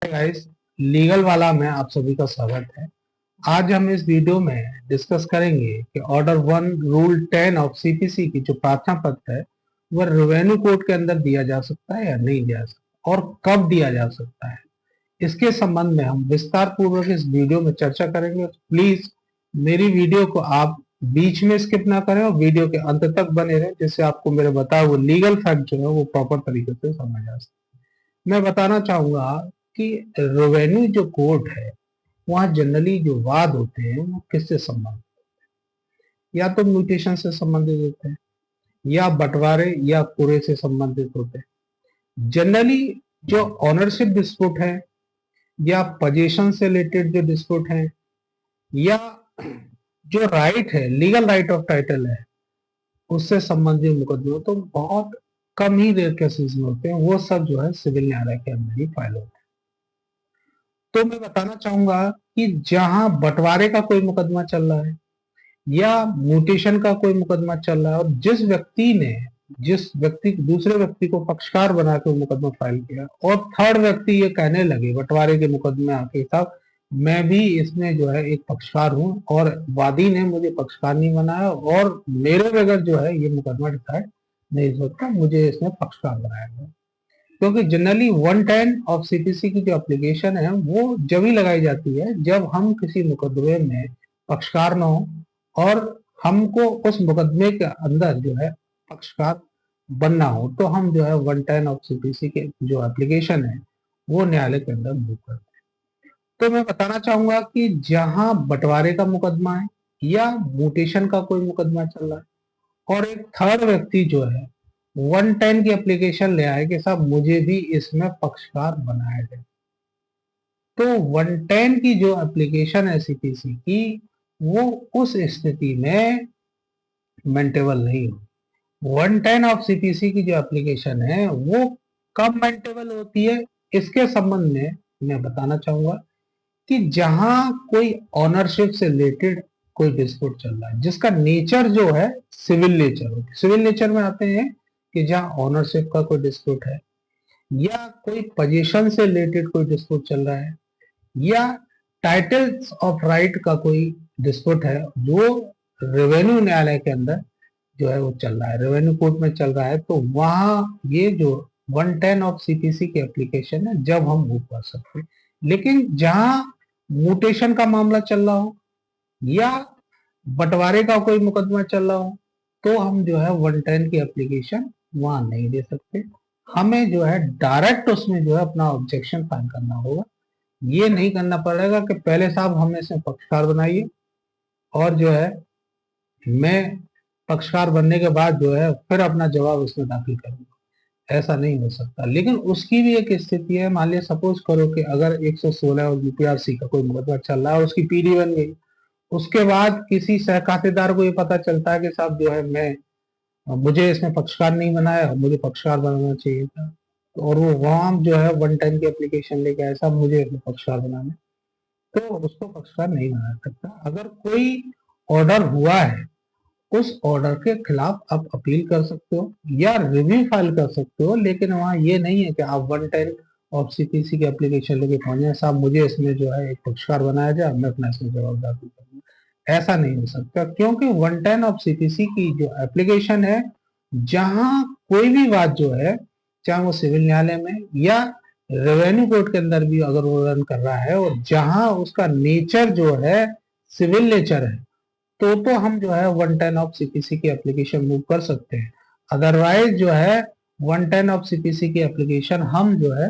Hi guys, legal वाला में आप सभी का स्वागत है। आज हम इस वीडियो में डिस्कस करेंगे कि ऑर्डर 1 रूल 10 ऑफ सीपीसी की जो प्रार्थना पत्र है वह रेवेन्यू कोड के अंदर दिया जा सकता है या नहीं दिया जा सकता और कब दिया जा सकता है। इसके संबंध में हम विस्तार पूर्वक इस वीडियो में चर्चा करेंगे। प्लीज मेरी वीडियो को आप बीच में स्किप ना करें और वीडियो के अंत तक बने रहें, जिससे आपको मेरे बताए हुए लीगल फैक्ट जो है वो प्रॉपर तरीके से समझ आ सके। मैं बताना चाहूंगा कि रेवेन्यू जो कोर्ट है वहाँ जनरली जो वाद होते हैं वो किससे संबंधित, या तो म्यूटेशन से संबंधित होते हैं या बंटवारे या पूरे से संबंधित होते हैं। जनरली जो ऑनरशिप डिस्प्यूट है या पोजीशन से रिलेटेड जो डिस्प्यूट है या जो राइट है, लीगल राइट ऑफ टाइटल है, उससे संबंधित मुकदमे तो बहुत कम ही रेयर केसेस में होते हैं। वो सब जो है सिविल न्यायालय के अंदर ही फाइल होते हैं। तो मैं बताना चाहूंगा कि जहां बंटवारे का कोई मुकदमा चल रहा है या म्यूटेशन का कोई मुकदमा चल रहा है और जिस व्यक्ति दूसरे व्यक्ति को पक्षकार बना के मुकदमा फाइल किया और थर्ड व्यक्ति ये कहने लगे बंटवारे के मुकदमे आके साहब मैं भी इसमें जो है एक पक्षकार हूं और वादी ने मुझे पक्षकार नहीं बनाया और मेरे बगैर जो है ये मुकदमा डिसाइड नहीं हो सकता, मुझे इसमें पक्षकार बनाया गया। क्योंकि जनरली 110 ऑफ सीपीसी की जो एप्लीकेशन है वो जब ही लगाई जाती है जब हम किसी मुकदमे में पक्षकार न हो और हमको उस मुकदमे के अंदर जो है पक्षकार बनना हो, तो हम जो है 110 ऑफ सीपीसी के जो एप्लीकेशन है वो न्यायालय के अंदर मूव करते हैं। तो मैं बताना चाहूंगा कि जहां बंटवारे का मुकदमा है या म्यूटेशन का कोई मुकदमा चल रहा है और एक थर्ड व्यक्ति जो है 110 की एप्लीकेशन ले आए कि साहब मुझे भी इसमें पक्षकार बनाया जाए, तो 110 की जो एप्लीकेशन है सीपीसी की वो उस स्थिति में मेंटेबल नहीं हो। 110 ऑफ सीपीसी की जो एप्लीकेशन है वो कब मेंटेबल होती है, इसके संबंध में मैं बताना चाहूंगा कि जहां कोई ऑनरशिप से रिलेटेड कोई डिस्प्यूट चल रहा है जिसका नेचर जो है सिविल नेचर हो। सिविल नेचर में आते हैं कि जहां ऑनरशिप का कोई डिस्प्यूट है या कोई पोजीशन से रिलेटेड कोई डिस्प्यूट चल रहा है या टाइटल्स ऑफ राइट का कोई डिस्प्यूट है जो रेवेन्यू न्यायालय के अंदर जो है वो चल रहा है, रेवेन्यू कोर्ट में चल रहा है, तो वहां ये जो 110 ऑफ सीपीसी की एप्लीकेशन है जब हम मूव कर सकते हैं। लेकिन जहां म्यूटेशन का मामला चल रहा हो या बंटवारे का कोई मुकदमा चल रहा हो तो हम जो है 110 की एप्लीकेशन वहां नहीं दे सकते। हमें जो है डायरेक्ट उसमें जो है अपना ऑब्जेक्शन फाइल करना होगा। ये नहीं करना पड़ेगा कि पहले साहब हमें इसमें पक्षकार बनाइए और जो है मैं पक्षकार बनने के बाद जो है फिर अपना जवाब उसमें दाखिल करूंगा। ऐसा नहीं हो सकता। लेकिन उसकी भी एक स्थिति है, मान लिया सपोज करो कि अगर 116 और यूपीआरसी का कोई मुकदमा चल रहा है और उसकी पीडी बन गई, उसके बाद किसी सहखातेदार को ये पता चलता है कि साहब जो है मैं मुझे इसमें पक्षकार नहीं बनाया, मुझे पक्षकार बनाना चाहिए था, और वो वहां जो है 110 की एप्लीकेशन लेके आया साहब मुझे इसमें पक्षकार बनाना, तो उसको पक्षकार नहीं बना सकता। अगर कोई ऑर्डर हुआ है उस ऑर्डर के खिलाफ आप अपील कर सकते हो या रिव्यू फाइल कर सकते हो, लेकिन वहाँ ये नहीं है कि आप 110 ऑफ सीपीसी की एप्लीकेशन लेके पहुंचे साहब मुझे इसमें जो है एक पक्षकार बनाया जाए, मैं अपना इसमें जवाब दाखिल करूंगा। ऐसा नहीं हो सकता क्योंकि 110 ऑफ सीपीसी की जो एप्लीकेशन है जहां कोई भी बात जो है चाहे वो सिविल न्यायालय में या रेवेन्यू कोर्ट के अंदर भी अगर वो रन कर रहा है और जहां उसका नेचर जो है सिविल नेचर है, तो हम जो है 110 ऑफ सीपीसी की एप्लीकेशन मूव कर सकते हैं। अदरवाइज जो है 110 ऑफ सीपीसी की एप्लीकेशन हम जो है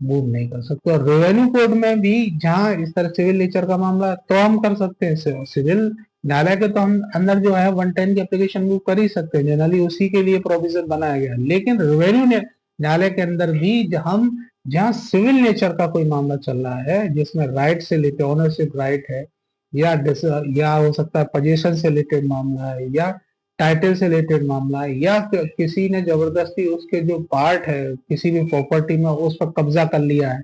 मूव नहीं कर सकते। और रेवेन्यू कोड में भी जहां इस तरह सिविल नेचर का मामला है तो हम कर सकते हैं। सिविल न्यायालय के तो हम अंदर जो है 110 की एप्लीकेशन मूव कर ही सकते हैं, जनरली उसी के लिए प्रोविजन बनाया गया। लेकिन रेवेन्यू न्यायालय के अंदर भी हम जहाँ सिविल नेचर का कोई मामला चल रहा है जिसमें राइट से रिलेटेड ओनरशिप राइट है या हो सकता है पोजीशन से रिलेटेड मामला है या टाइटल से रिलेटेड मामला है या किसी ने जबरदस्ती उसके जो पार्ट है किसी भी प्रॉपर्टी में उस पर कब्जा कर लिया है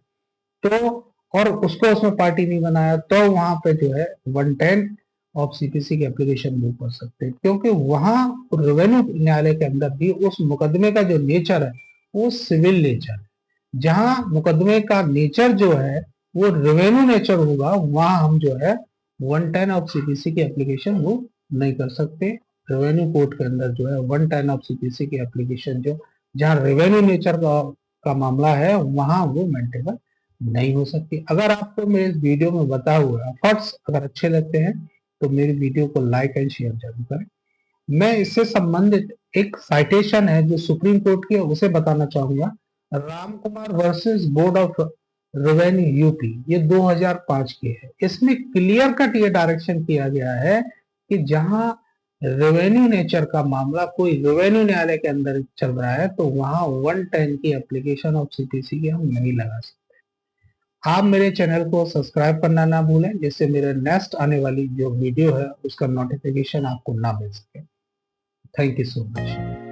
तो और उसको उसमें पार्टी नहीं बनाया, तो वहां पे जो है 110 ऑफ सीपीसी की एप्लीकेशन मूव कर सकते हैं। क्योंकि वहां रेवेन्यू न्यायालय के अंदर भी उस मुकदमे का जो नेचर है वो सिविल नेचर है, जहां मुकदमे का नेचर जो है वो रेवेन्यू नेचर होगा, वहां हम जो है 110 ऑफ सीपीसी की एप्लीकेशन वो नहीं कर सकते। रेवेन्यू कोर्ट के अंदर जो है 110 ऑफ सीपीसी की एप्लीकेशन जो जहां रेवेन्यू नेचर का मामला है वहां वो मेंटेबल नहीं हो सकती। अगर आपको मेरे इस वीडियो में बताए हुए एफर्ट्स अगर अच्छे लगते हैं तो मेरी वीडियो को लाइक एंड शेयर जरूर करें। मैं इससे संबंधित एक साइटेशन है जो सुप्रीम कोर्ट की है उसे बताना चाहूंगा। Ram Kumar versus board of revenue UP, ये 2005 की है। इसमें क्लियर कट ये डायरेक्शन किया गया है कि जहां रेवेन्यू नेचर का मामला कोई रेवेन्यू न्यायालय के अंदर चल रहा है तो वहां 110 की एप्लीकेशन ऑफ सीपीसी की हम नहीं लगा सकते। आप मेरे चैनल को सब्सक्राइब करना ना भूलें जिससे मेरे नेक्स्ट आने वाली जो वीडियो है उसका नोटिफिकेशन आपको ना मिल सके। Thank you so much.